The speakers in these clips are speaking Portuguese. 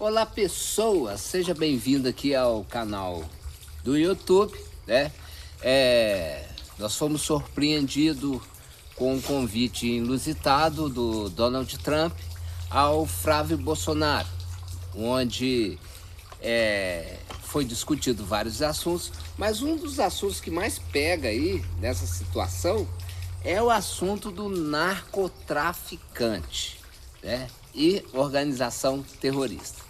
Olá pessoas, seja bem-vindo aqui ao canal do YouTube, né? Nós fomos surpreendidos com um convite inusitado do Donald Trump ao Flávio Bolsonaro, onde foi discutido vários assuntos, mas um dos assuntos que mais pega aí nessa situação é o assunto do narcotraficante, né? E organização terrorista.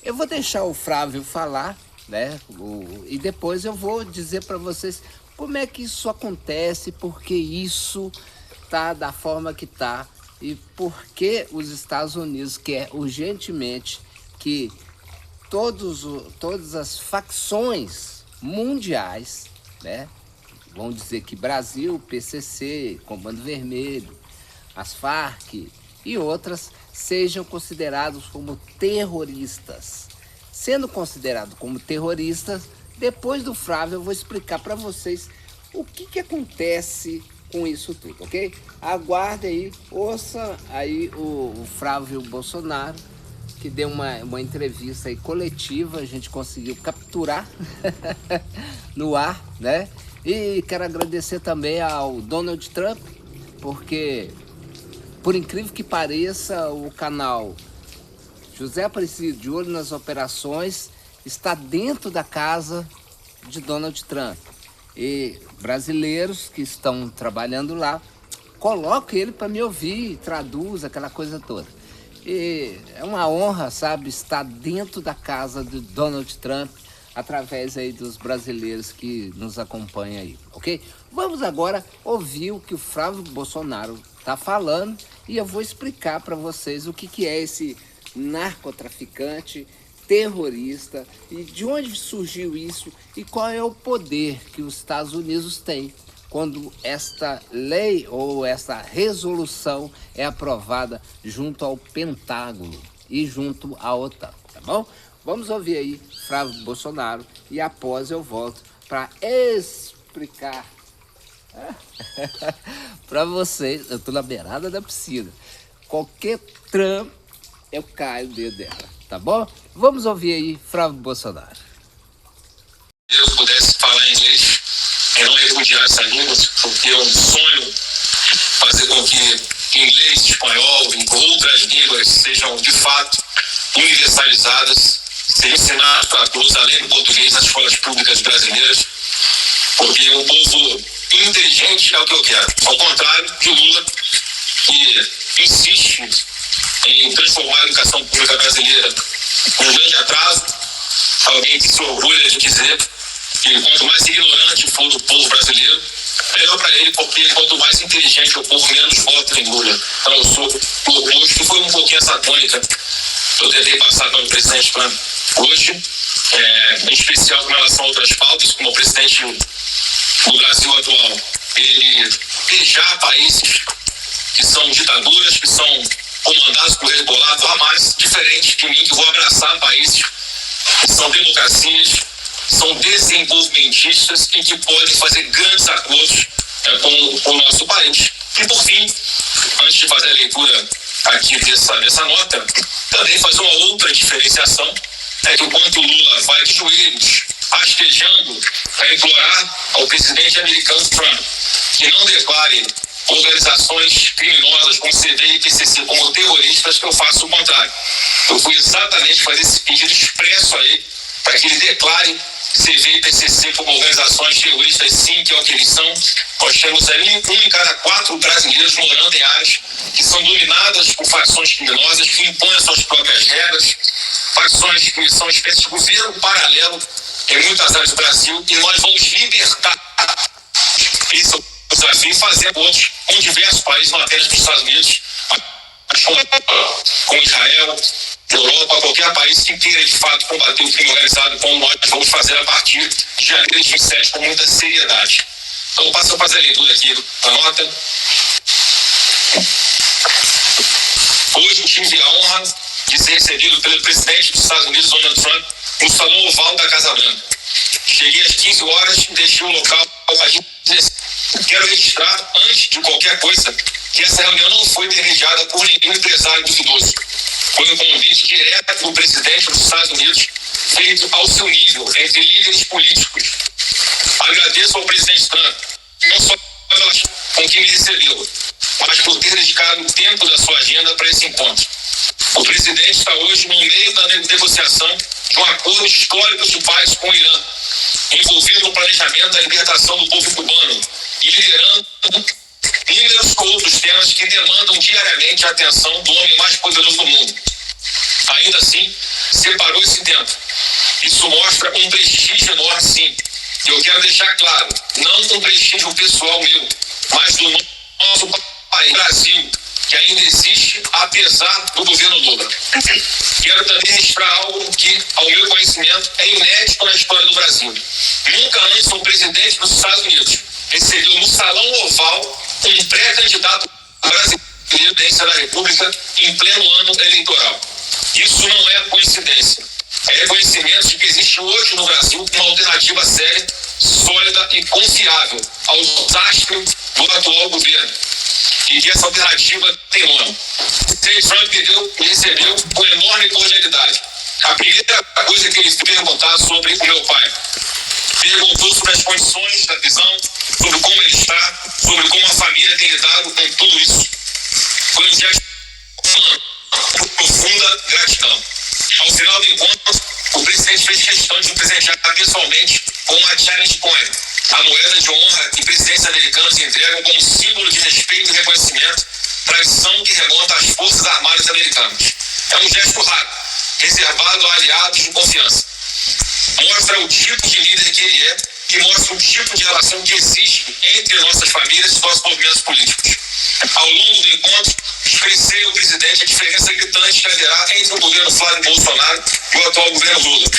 Eu vou deixar o Flávio falar, né? E depois eu vou dizer para vocês como é que isso acontece, por que isso tá da forma que tá e por que os Estados Unidos quer urgentemente que todas as facções mundiais, né? Vamos dizer que Brasil, PCC, Comando Vermelho, as Farc e outras sejam considerados como terroristas. Sendo considerado como terroristas, depois do Flávio eu vou explicar para vocês o que acontece com isso tudo, ok? Aguarde aí, ouça aí o Flávio Bolsonaro, que deu uma entrevista aí coletiva, a gente conseguiu capturar no ar, né? E quero agradecer também ao Donald Trump, porque, por incrível que pareça, o canal José Aparecido de Olho nas Operações está dentro da casa de Donald Trump. E brasileiros que estão trabalhando lá, colocam ele para me ouvir, traduz, aquela coisa toda. E é uma honra, sabe, estar dentro da casa de Donald Trump, através aí dos brasileiros que nos acompanham aí, ok? Vamos agora ouvir o que o Flávio Bolsonaro está falando e eu vou explicar para vocês o que é esse narcotraficante, terrorista e de onde surgiu isso e qual é o poder que os Estados Unidos têm quando esta lei ou essa resolução é aprovada junto ao Pentágono e junto à OTAN, tá bom? Vamos ouvir aí Flávio Bolsonaro e após eu volto para explicar para vocês. Eu tô na beirada da piscina. Qualquer trampo eu caio dentro dela, tá bom? Vamos ouvir aí Flávio Bolsonaro. Se eu pudesse falar inglês, eu não repudiar essa língua, porque é um sonho fazer com que inglês, espanhol e outras línguas sejam de fato universalizadas, ser ensinado para todos, além do português, nas escolas públicas brasileiras, porque um povo inteligente é o que eu quero. Ao contrário de Lula, que insiste em transformar a educação pública brasileira num grande atraso, alguém que se orgulha de dizer que quanto mais ignorante for o povo brasileiro, melhor para ele, porque quanto mais inteligente o povo, menos vota em Lula. Então eu sou o oposto, e foi um pouquinho essa tônica que eu tentei passar para o presidente Trump hoje, em especial com relação a outras pautas, como o presidente do Brasil atual, ele beijar países que são ditaduras, que são comandados por Hezbollah, jamais diferente de mim, que vou abraçar países que são democracias, são desenvolvimentistas e que podem fazer grandes acordos com o nosso país. E por fim, antes de fazer a leitura aqui dessa nota, também fazer uma outra diferenciação, que enquanto Lula vai de joelhos, rastejando para implorar ao presidente americano Trump que não declare organizações criminosas como CD e PCC como terroristas, que eu faço o contrário. Eu fui exatamente fazer esse pedido expresso a ele para que ele declare CV e PCC como organizações terroristas, sim, que é o que eles são. Nós temos ali 1 em cada 4 brasileiros morando em áreas que são dominadas por facções criminosas, que impõem as suas próprias regras, facções que são espécies de governo paralelo em muitas áreas do Brasil, e nós vamos libertar esse desafio e fazer acordos com diversos países, não apenas com os Estados Unidos, com Israel, Europa, qualquer país que queira de fato combater o crime organizado, como nós vamos fazer a partir de janeiro de 2027 com muita seriedade. Então, passo a fazer a leitura aqui da nota. Hoje eu tive a honra de ser recebido pelo presidente dos Estados Unidos, Donald Trump, no Salão Oval da Casa Branca. Cheguei às 15 horas e deixei o local às 16. Quero registrar, antes de qualquer coisa, que essa reunião não foi intermediada por nenhum empresário duvidoso. Foi um convite direto do presidente dos Estados Unidos, feito ao seu nível, entre líderes políticos. Agradeço ao presidente Trump, não só com que me recebeu, mas por ter dedicado o tempo da sua agenda para esse encontro. O presidente está hoje no meio da negociação de um acordo histórico de paz com o Irã, envolvido no planejamento da libertação do povo cubano e liderando inúmeros outros temas que demandam diariamente a atenção do homem mais poderoso do mundo. Ainda assim, separou esse tempo. Isso mostra um prestígio enorme, sim. E eu quero deixar claro, não um prestígio pessoal meu, mas do nosso país, Brasil, que ainda existe, apesar do governo Lula. Quero também registrar algo que, ao meu conhecimento, é inédito na história do Brasil. Nunca antes um presidente dos Estados Unidos recebeu no Salão Oval um pré-candidato brasileiro à presidência da República em pleno ano eleitoral. Isso não é coincidência. É reconhecimento de que existe hoje no Brasil uma alternativa séria, sólida e confiável ao desastre do atual governo. E que essa alternativa tem nome. Trump me recebeu com enorme cordialidade. A primeira coisa que ele perguntou sobre o meu pai. Perguntou sobre as condições da prisão, sobre como ele está, sobre como a família tem lidado com tudo isso. Foi um gesto de profunda gratidão. Ao final do encontro, o presidente fez questão de me presentear pessoalmente com uma challenge coin, a moeda de honra que presidentes americanos entregam como símbolo de respeito e reconhecimento, tradição que remonta às Forças Armadas americanas. É um gesto raro, reservado a aliados de confiança. Mostra o tipo de líder que ele é e mostra o tipo de relação que existe entre nossas famílias e nossos movimentos políticos. Ao longo do encontro, expressei ao presidente a diferença gritante que haverá entre o governo Flávio Bolsonaro e o atual governo Lula.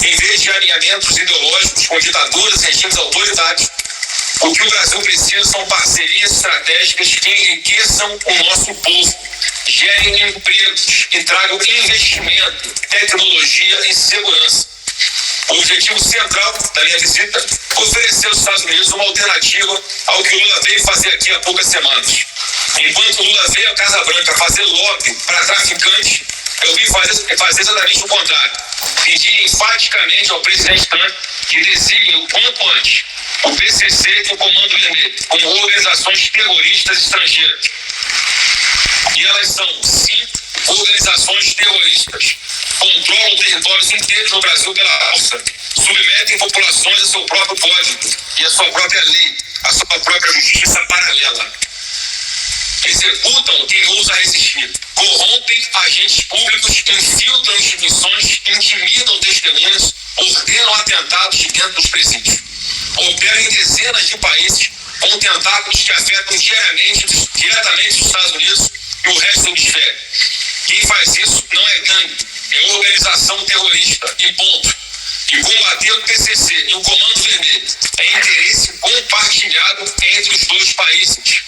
Em vez de alinhamentos ideológicos com ditaduras e regimes autoritários, o que o Brasil precisa são parcerias estratégicas que enriqueçam o nosso povo, gerem empregos e tragam investimento, tecnologia e segurança. O objetivo central da minha visita é oferecer aos Estados Unidos uma alternativa ao que o Lula veio fazer aqui há poucas semanas. Enquanto o Lula veio à Casa Branca fazer lobby para traficantes, eu vim fazer exatamente o contrário. Pedir enfaticamente ao presidente Trump que designe o quanto antes o PCC e o Comando Vermelho como organizações terroristas estrangeiras. E elas são, sim, organizações terroristas. Controlam territórios inteiros no Brasil pela alça, submetem populações ao seu próprio código e à sua própria lei, à sua própria justiça paralela. Executam quem ousa resistir, corrompem agentes públicos, infiltram instituições, intimidam testemunhas, ordenam atentados de dentro dos presídios. Operam em dezenas de países com tentáculos que afetam diretamente os Estados Unidos e o resto do hemisfério. Quem faz isso não é gangue, é organização terrorista e ponto. E combater o PCC e o Comando Vermelho é interesse compartilhado entre os dois países.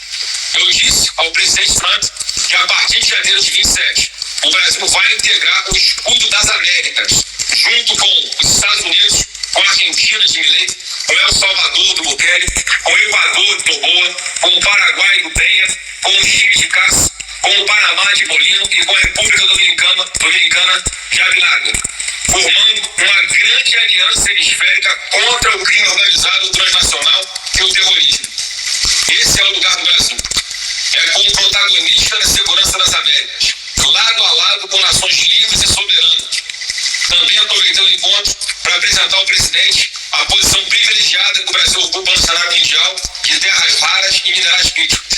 Eu disse ao presidente Trump que a partir de janeiro de 27, o Brasil vai integrar o escudo das Américas, junto com os Estados Unidos, com a Argentina de Milei, com El Salvador do Bukele, com o Equador do Noboa, com o Paraguai do Penha, com o Chile de Cássio, com o Panamá de Molino e com a República Dominicana de Abinader, formando uma grande aliança hemisférica contra o crime organizado transnacional e o terrorismo. Esse é o lugar do Brasil. É como protagonista da segurança das Américas, lado a lado com nações livres e soberanas. Também aproveitei o encontro para apresentar ao presidente a posição privilegiada que o Brasil ocupa no cenário mundial de terras raras e minerais críticos.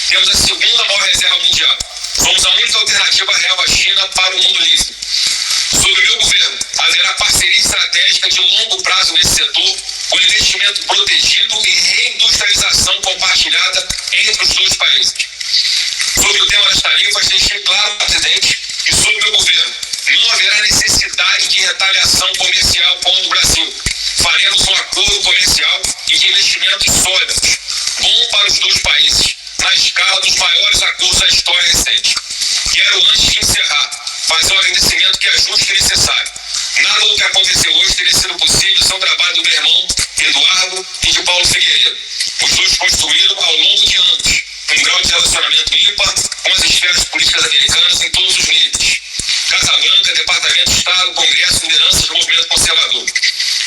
Temos a segunda maior reserva mundial. Somos a única alternativa real à China para o mundo livre. Sob o meu governo, haverá parceria estratégica de longo prazo nesse setor, com investimento protegido e reindustrialização compartilhada entre os dois países. Sobre o tema das tarifas, deixei claro ao presidente que, sob o meu governo, não haverá necessidade de retaliação comercial com o Brasil. Faremos um acordo comercial e de investimentos sólidos, bom para os dois países, na escala dos maiores acordos da história recente. Quero, antes de encerrar, fazer um agradecimento que é justo e necessário. Nada do que aconteceu hoje teria sido possível sem o trabalho do meu irmão Eduardo e de Paulo Figueiredo. Os dois construíram, ao longo de anos, um grau de relacionamento ímpar com as esferas políticas americanas em todos os níveis. Estado, Congresso, lideranças do movimento conservador.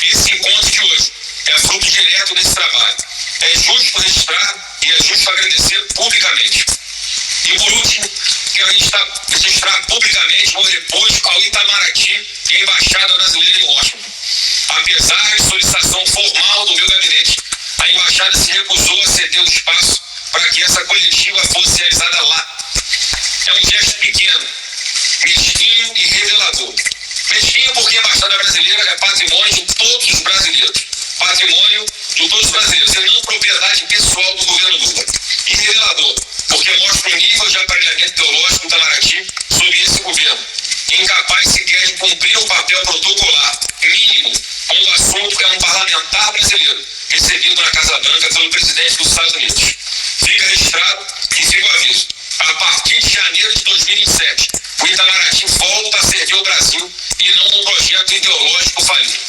Esse encontro de hoje é fruto direto desse trabalho. É justo registrar e é justo agradecer publicamente. E por último, quero registrar publicamente o repúdio ao Itamaraty e à Embaixada Brasileira em Washington. Apesar de solicitação formal do meu gabinete, a Embaixada se recusou a ceder o espaço para que essa coletiva fosse realizada lá. É um gesto pequeno, mesquinho e revelador. Mesquinho porque a Embaixada Brasileira é patrimônio de todos os brasileiros. Patrimônio de todos os brasileiros, e não propriedade pessoal do governo Lula. E revelador, porque mostra o nível de aparelhamento ideológico do Itamaraty sobre esse governo, incapaz sequer de cumprir um papel protocolar mínimo, quando o assunto é um parlamentar brasileiro, recebido na Casa Branca pelo presidente dos Estados Unidos. Fica registrado e fica o aviso. A partir de janeiro de 2027, o Itamaraty volta a servir o Brasil e não um projeto ideológico falido.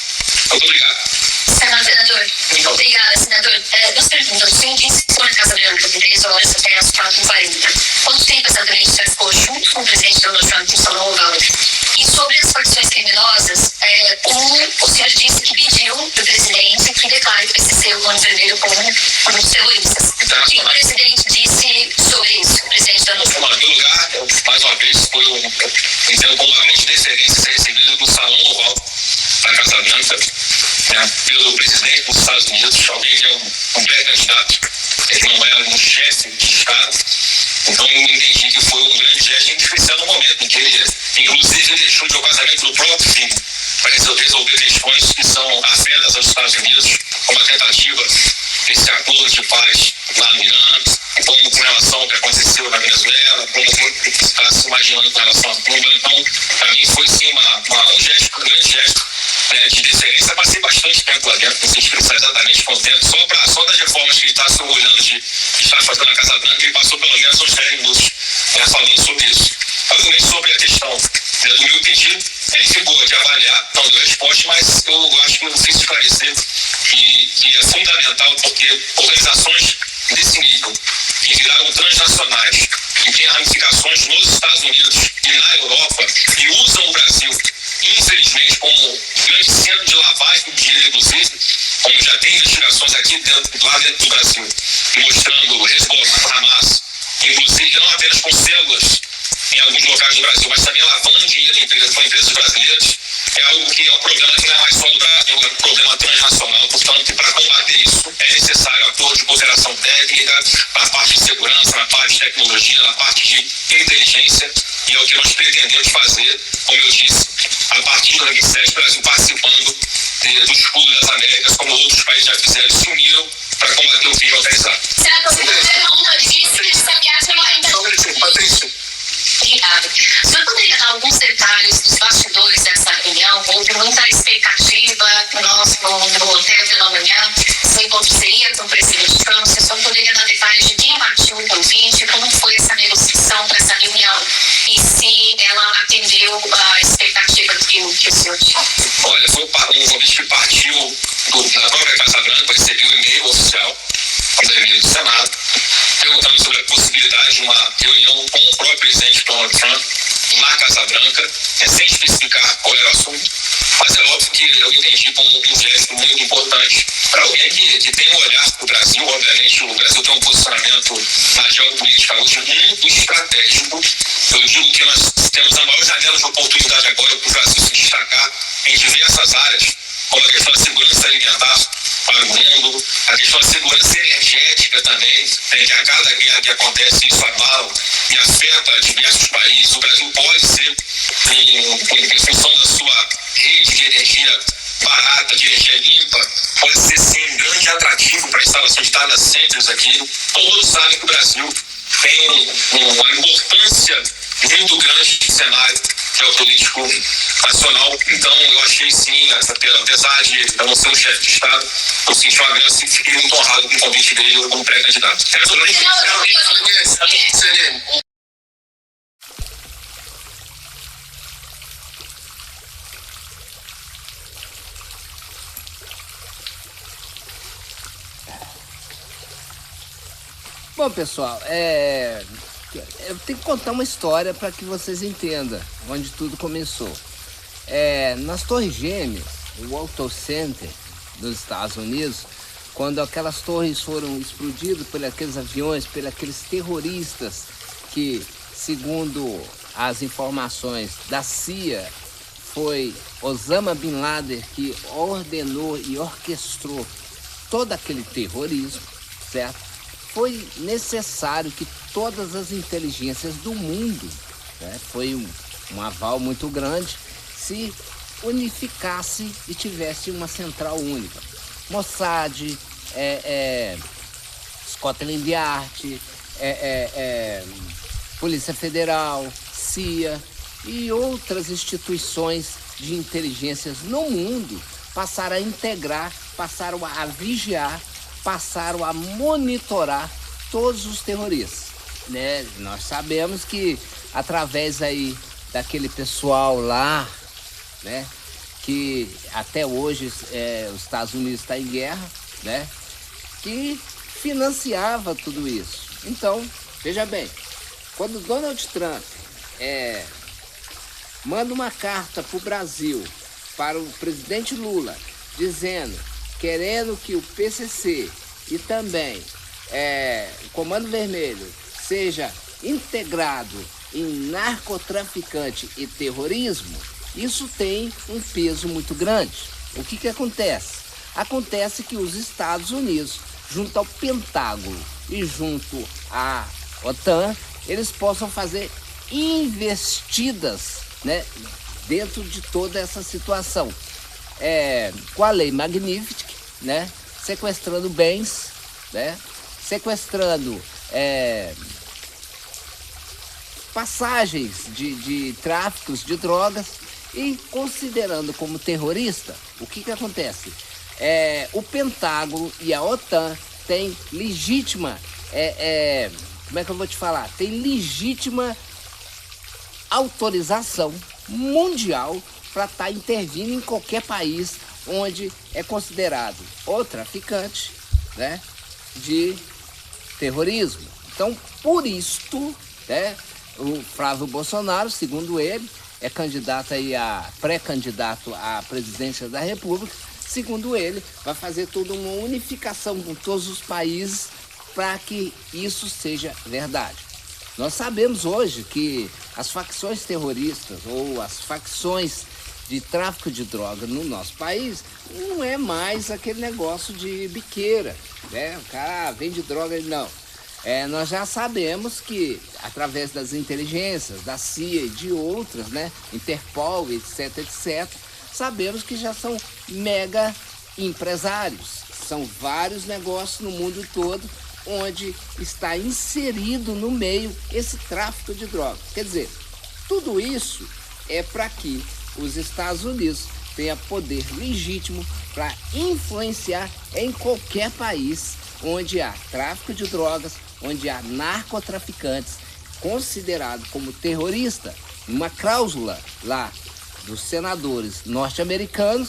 Muito obrigado. Senador, obrigada, senador. Duas perguntas. O senhor disse que foi na Casa Branca de 3 horas até as 4h40. Quanto tempo exatamente o senhor ficou junto com o presidente Donald Trump no Salão Oval? E sobre as facções criminosas, o senhor disse que pediu do presidente que declare o PCC, o Plano Vermelho, como terroristas. O que o presidente disse sobre isso, o presidente Donald Trump? Em primeiro lugar, mais uma vez, entendo como uma grande deferência ser recebido no Salão Oval da Casa Branca, pelo presidente dos Estados Unidos, alguém que é um pré-candidato, ele não é um chefe de Estado. Então eu entendi que foi um grande gesto, em especial no momento em que ele, inclusive, deixou de o casamento do próprio filho para resolver questões que são afetas aos Estados Unidos, como a tentativa desse acordo de paz lá no Irã, como com relação ao que aconteceu na Venezuela, como está se imaginando com relação a Cuba. Então, para mim, foi sim um gesto, um grande gesto de deferência. Passei bastante tempo lá dentro, não sei expressar exatamente quanto tempo, só das reformas que ele está se orgulhando de estar fazendo na Casa Branca, ele passou pelo menos uns 10 minutos falando sobre isso. Obviamente, sobre a questão do meu pedido, ele ficou de avaliar, não deu resposta, mas eu acho que eu fiz esclarecer que é fundamental, porque organizações desse nível, que viraram transnacionais, que têm ramificações nos Estados Unidos e na Europa, e usam o Brasil, infelizmente, como grande centro de lavagem de dinheiro, inclusive, como já tem investigações aqui lá dentro do Brasil, mostrando Hezbollah, Hamas, inclusive não apenas com células em alguns locais do Brasil, mas também lavando dinheiro com empresas brasileiras, é algo que é um problema que não é mais só do Brasil, é um problema transnacional. Portanto, para combater isso, é necessário acordo de cooperação técnica, na parte de segurança, na parte de tecnologia, na parte de inteligência, e é o que nós pretendemos fazer, como eu disse, a partir de 2007, o Brasil participando do escudo das Américas, como outros países já fizeram e se uniram para combater o crime organizado. Senador, você pergunta disso que essa viagem não ainda... Patrícia. Obrigada. O senhor poderia dar alguns detalhes dos bastidores dessa reunião? Houve muita expectativa no hotel pela manhã. O encontro seria com o presidente Trump. O senhor poderia dar detalhes de quem partiu o convite, como foi essa negociação para essa reunião e se ela atendeu a expectativa que o senhor tinha? Olha, foi um convite que partiu da própria Casa Branca, recebi um e-mail oficial, do e-mail do Senado, perguntando sobre a possibilidade de uma reunião com o próprio presidente Donald Trump na Casa Branca, sem especificar qual era o assunto, mas é óbvio que eu entendi como um gesto muito importante para alguém que tem um olhar para o Brasil. Obviamente, o Brasil tem um posicionamento na geopolítica hoje muito estratégico. Eu digo que nós temos a maior janela de oportunidade agora para o Brasil se destacar em diversas áreas, como a questão da segurança alimentar para o mundo, a questão da segurança energética também, que a cada guerra que acontece isso abala e afeta diversos países. O Brasil pode ser, em função da sua rede de energia barata, de energia limpa, pode ser sim um grande atrativo para a instalação de data centers aqui. Todos sabem que o Brasil tem uma importância muito grande no cenário geopolítico nacional. Então eu achei sim, apesar de eu não ser um chefe de Estado, eu senti uma grande, fiquei muito honrado com o convite dele como pré-candidato. Bom, pessoal, eu tenho que contar uma história para que vocês entendam onde tudo começou. nas Torres Gêmeas, o World Trade Center dos Estados Unidos, quando aquelas torres foram explodidas por aqueles aviões, por aqueles terroristas que, segundo as informações da CIA, foi Osama Bin Laden que ordenou e orquestrou todo aquele terrorismo, certo? Foi necessário que todas as inteligências do mundo, né, foi um aval muito grande, se unificasse e tivesse uma central única. Mossad, Scotland Yard, Polícia Federal, CIA e outras instituições de inteligências no mundo passaram a integrar, passaram a vigiar, passaram a monitorar todos os terroristas, né? Nós sabemos que através aí daquele pessoal lá, né, que até hoje os Estados Unidos está em guerra, né, que financiava tudo isso. Então, veja bem, quando Donald Trump manda uma carta para o Brasil, para o presidente Lula, dizendo, querendo que o PCC e também o Comando Vermelho seja integrado em narcotraficante e terrorismo, isso tem um peso muito grande. O que acontece? Acontece que os Estados Unidos, junto ao Pentágono e junto à OTAN, eles possam fazer investidas, né, dentro de toda essa situação. Com a lei Magnificent, né, sequestrando bens, né, sequestrando passagens de tráficos de drogas e considerando como terrorista. O que acontece? O Pentágono e a OTAN têm legítima, como é que eu vou te falar? Tem legítima autorização mundial para estar intervindo em qualquer país onde é considerado o traficante, né, de terrorismo. Então, por isto, né, o Flávio Bolsonaro, segundo ele, é candidato aí pré-candidato à presidência da República. Segundo ele, vai fazer toda uma unificação com todos os países para que isso seja verdade. Nós sabemos hoje que as facções terroristas ou as facções de tráfico de droga no nosso país não é mais aquele negócio de biqueira, né? O cara vende droga, não. Nós já sabemos que, através das inteligências, da CIA e de outras, né, Interpol, etc, etc, sabemos que já são mega empresários. São vários negócios no mundo todo onde está inserido no meio esse tráfico de drogas. Quer dizer, tudo isso é para que os Estados Unidos tenham poder legítimo para influenciar em qualquer país onde há tráfico de drogas, onde há narcotraficantes considerados como terrorista. Uma cláusula lá dos senadores norte-americanos,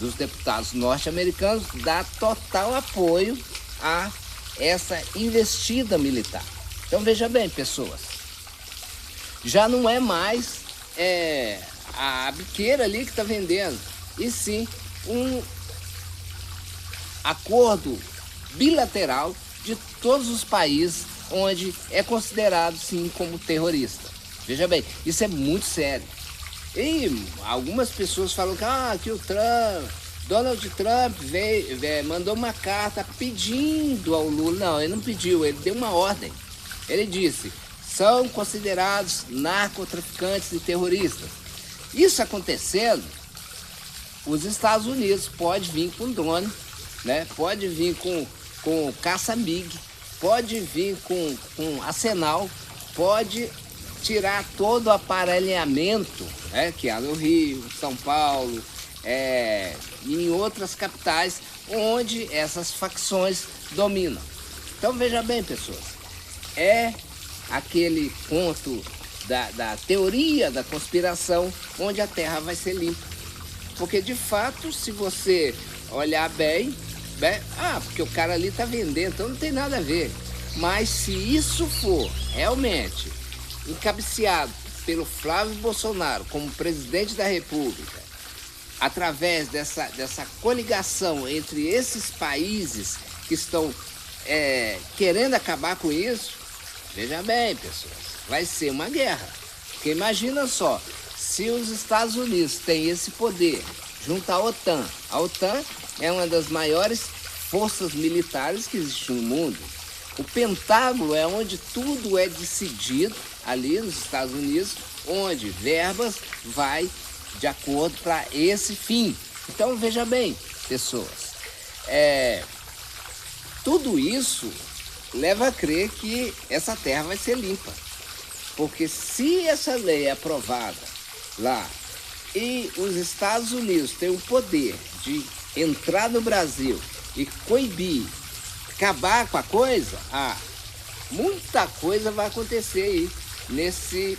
dos deputados norte-americanos, dá total apoio a essa investida militar. Então veja bem, pessoas, já não é mais a biqueira ali que está vendendo, e sim um acordo bilateral de todos os países onde é considerado sim como terrorista. Veja bem, isso é muito sério. E algumas pessoas falam que o Donald Trump mandou uma carta pedindo ao Lula. Não, ele não pediu, ele deu uma ordem. Ele disse, são considerados narcotraficantes e terroristas. Isso acontecendo, os Estados Unidos pode vir com drone, né? Pode vir com caça-MiG, pode vir com arsenal, pode tirar todo o aparelhamento, né, que há no Rio, São Paulo, e em outras capitais onde essas facções dominam. Então veja bem, pessoas, é aquele ponto da teoria da conspiração onde a Terra vai ser limpa. Porque de fato, se você olhar bem, porque o cara ali está vendendo, então não tem nada a ver. Mas se isso for realmente encabeceado pelo Flávio Bolsonaro como presidente da República, através dessa coligação entre esses países que estão querendo acabar com isso, veja bem, pessoas, vai ser uma guerra. Porque imagina só, se os Estados Unidos têm esse poder junto à OTAN, a OTAN é uma das maiores forças militares que existe no mundo. O Pentágono é onde tudo é decidido ali nos Estados Unidos, onde verbas vai de acordo para esse fim. Então veja bem, pessoas, tudo isso leva a crer que essa terra vai ser limpa. Porque se essa lei é aprovada lá e os Estados Unidos têm o poder de entrar no Brasil e coibir, acabar com a coisa, muita coisa vai acontecer aí nesse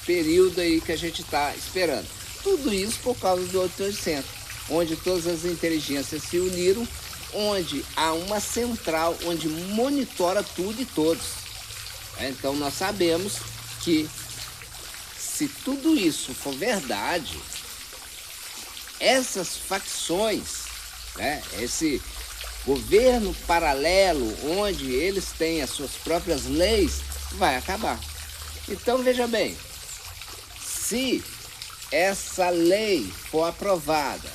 período aí que a gente está esperando. Tudo isso por causa do 800, onde todas as inteligências se uniram, onde há uma central onde monitora tudo e todos. Então nós sabemos que se tudo isso for verdade, essas facções, esse governo paralelo, onde eles têm as suas próprias leis, vai acabar. Então veja bem, se essa lei for aprovada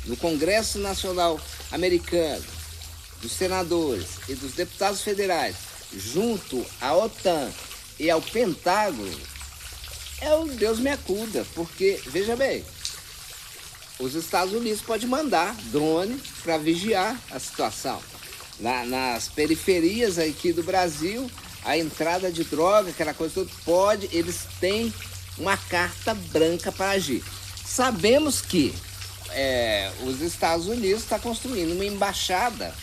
no Congresso Nacional Americano, dos senadores e dos deputados federais, junto à OTAN e ao Pentágono, o Deus me acuda, porque, veja bem, os Estados Unidos podem mandar drone para vigiar a situação. Nas periferias aqui do Brasil, a entrada de droga, aquela coisa toda, eles têm uma carta branca para agir. Sabemos que os Estados Unidos estão construindo uma embaixada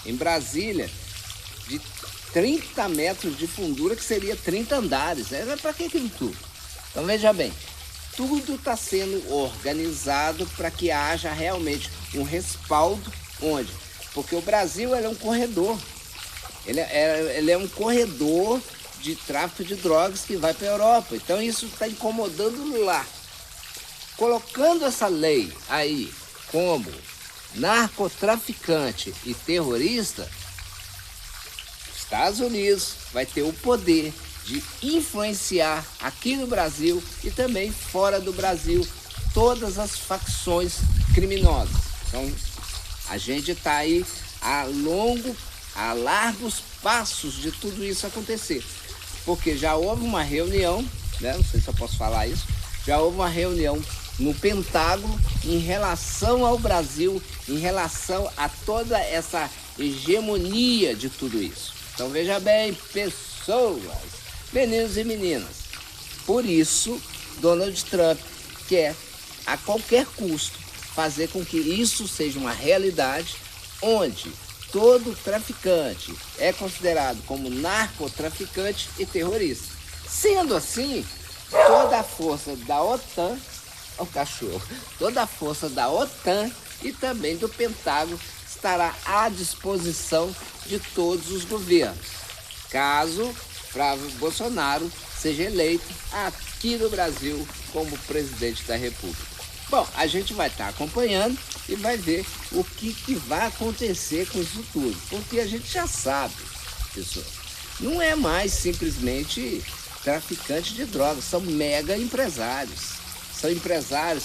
em Brasília de 30 metros de fundura, que seria 30 andares. Para que aquilo tudo? Então veja bem, tudo está sendo organizado para que haja realmente um respaldo. Onde? Porque o Brasil é um corredor. Ele é um corredor de tráfico de drogas que vai para a Europa. Então isso está incomodando lá. Colocando essa lei aí como narcotraficante e terrorista, Estados Unidos vai ter o poder de influenciar aqui no Brasil e também fora do Brasil todas as facções criminosas. Então a gente está aí a largos passos de tudo isso acontecer. Porque já houve uma reunião, não sei se eu posso falar isso, já houve uma reunião no Pentágono em relação ao Brasil, em relação a toda essa hegemonia de tudo isso. Então veja bem, pessoas, meninos e meninas, por isso Donald Trump quer a qualquer custo fazer com que isso seja uma realidade, onde todo traficante é considerado como narcotraficante e terrorista. Sendo assim, toda a força da OTAN, toda a força da OTAN e também do Pentágono estará à disposição de todos os governos, caso Flávio Bolsonaro seja eleito aqui no Brasil como presidente da República. Bom, a gente vai estar acompanhando e vai ver o que vai acontecer com isso tudo, porque a gente já sabe, pessoal, não é mais simplesmente traficante de drogas, são mega empresários. São empresários,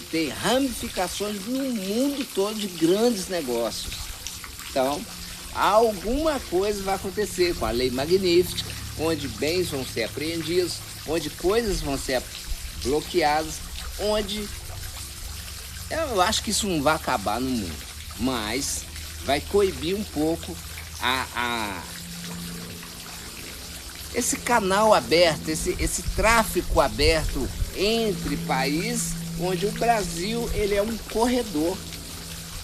tem ramificações no mundo todo de grandes negócios. Então, alguma coisa vai acontecer com a Lei Magnífica, onde bens vão ser apreendidos, onde coisas vão ser bloqueadas, onde eu acho que isso não vai acabar no mundo, mas vai coibir um pouco esse canal aberto, esse tráfico aberto entre países, onde o Brasil ele é um corredor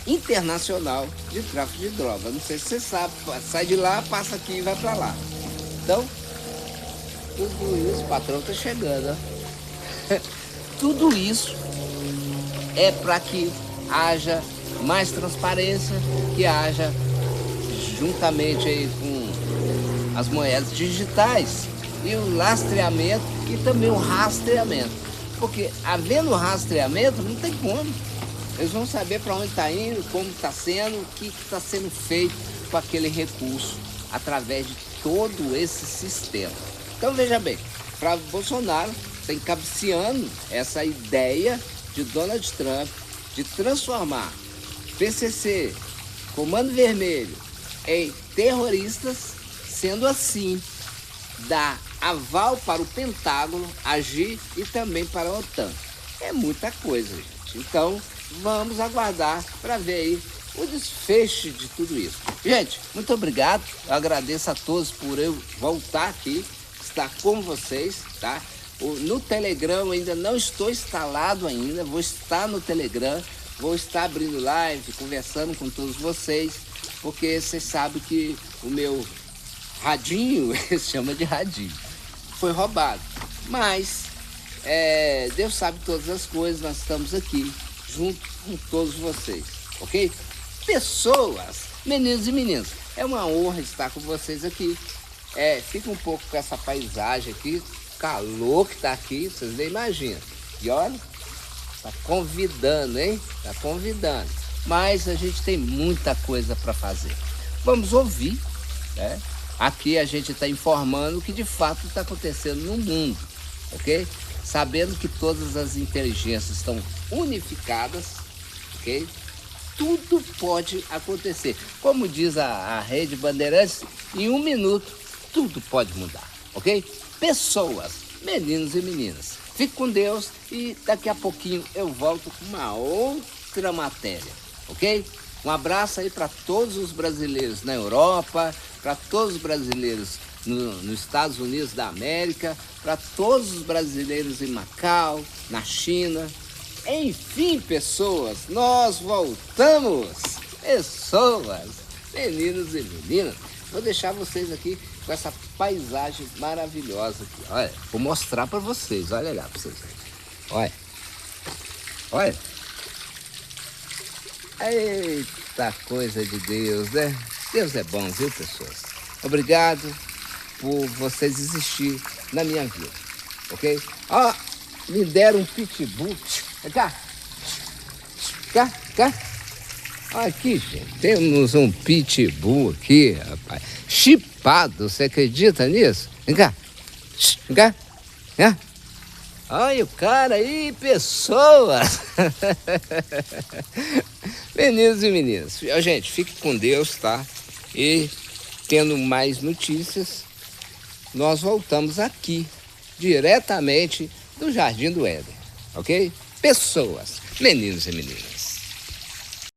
internacional de tráfico de droga. Não sei se você sabe, sai de lá, passa aqui e vai para lá. Então, tudo isso, o patrão tá chegando, ó. Tudo isso é para que haja mais transparência, que haja, juntamente aí com as moedas digitais, e o lastreamento e também o rastreamento. Porque havendo rastreamento, não tem como. Eles vão saber para onde está indo, como está sendo, o que está sendo feito com aquele recurso através de todo esse sistema. Então veja bem, Flávio Bolsonaro está encabeceando essa ideia de Donald Trump de transformar PCC, Comando Vermelho, em terroristas, sendo assim, dá aval para o Pentágono agir e também para a OTAN. É muita coisa, gente. Então, vamos aguardar para ver aí o desfecho de tudo isso. Gente, muito obrigado. Eu agradeço a todos por eu voltar aqui, estar com vocês, tá? No Telegram ainda não estou instalado ainda, vou estar no Telegram, vou estar abrindo live, conversando com todos vocês, porque vocês sabem que o meu radinho, se chama de radinho, foi roubado. Mas Deus sabe todas as coisas, nós estamos aqui junto com todos vocês, ok? Pessoas, meninos e meninas, é uma honra estar com vocês aqui. Fica um pouco com essa paisagem aqui, calor que tá aqui, vocês nem imaginam. E olha, tá convidando, hein? Tá convidando. Mas a gente tem muita coisa para fazer. Vamos ouvir, né? Aqui a gente está informando o que de fato está acontecendo no mundo, ok? Sabendo que todas as inteligências estão unificadas, ok? Tudo pode acontecer. Como diz a Rede Bandeirantes, em 1 minuto tudo pode mudar, ok? Pessoas, meninos e meninas, fique com Deus e daqui a pouquinho eu volto com uma outra matéria, ok? Um abraço aí para todos os brasileiros na Europa, para todos os brasileiros nos Estados Unidos da América, para todos os brasileiros em Macau, na China. Enfim, pessoas, nós voltamos! Pessoas, meninos e meninas, vou deixar vocês aqui com essa paisagem maravilhosa aqui. Olha, vou mostrar para vocês, olha lá para vocês. Olha, olha. Eita coisa de Deus, né? Deus é bom, viu, pessoas? Obrigado por vocês existirem na minha vida, ok? Ó, me deram um pitbull. Cá, cá, cá. Aqui, gente, temos um pitbull aqui, rapaz. Chipado, você acredita nisso? Vem cá, vem cá, vem cá. Olha o cara aí, pessoas! Meninos e meninas, gente, fique com Deus, tá? E tendo mais notícias, nós voltamos aqui, diretamente do Jardim do Éden, ok? Pessoas, meninos e meninas.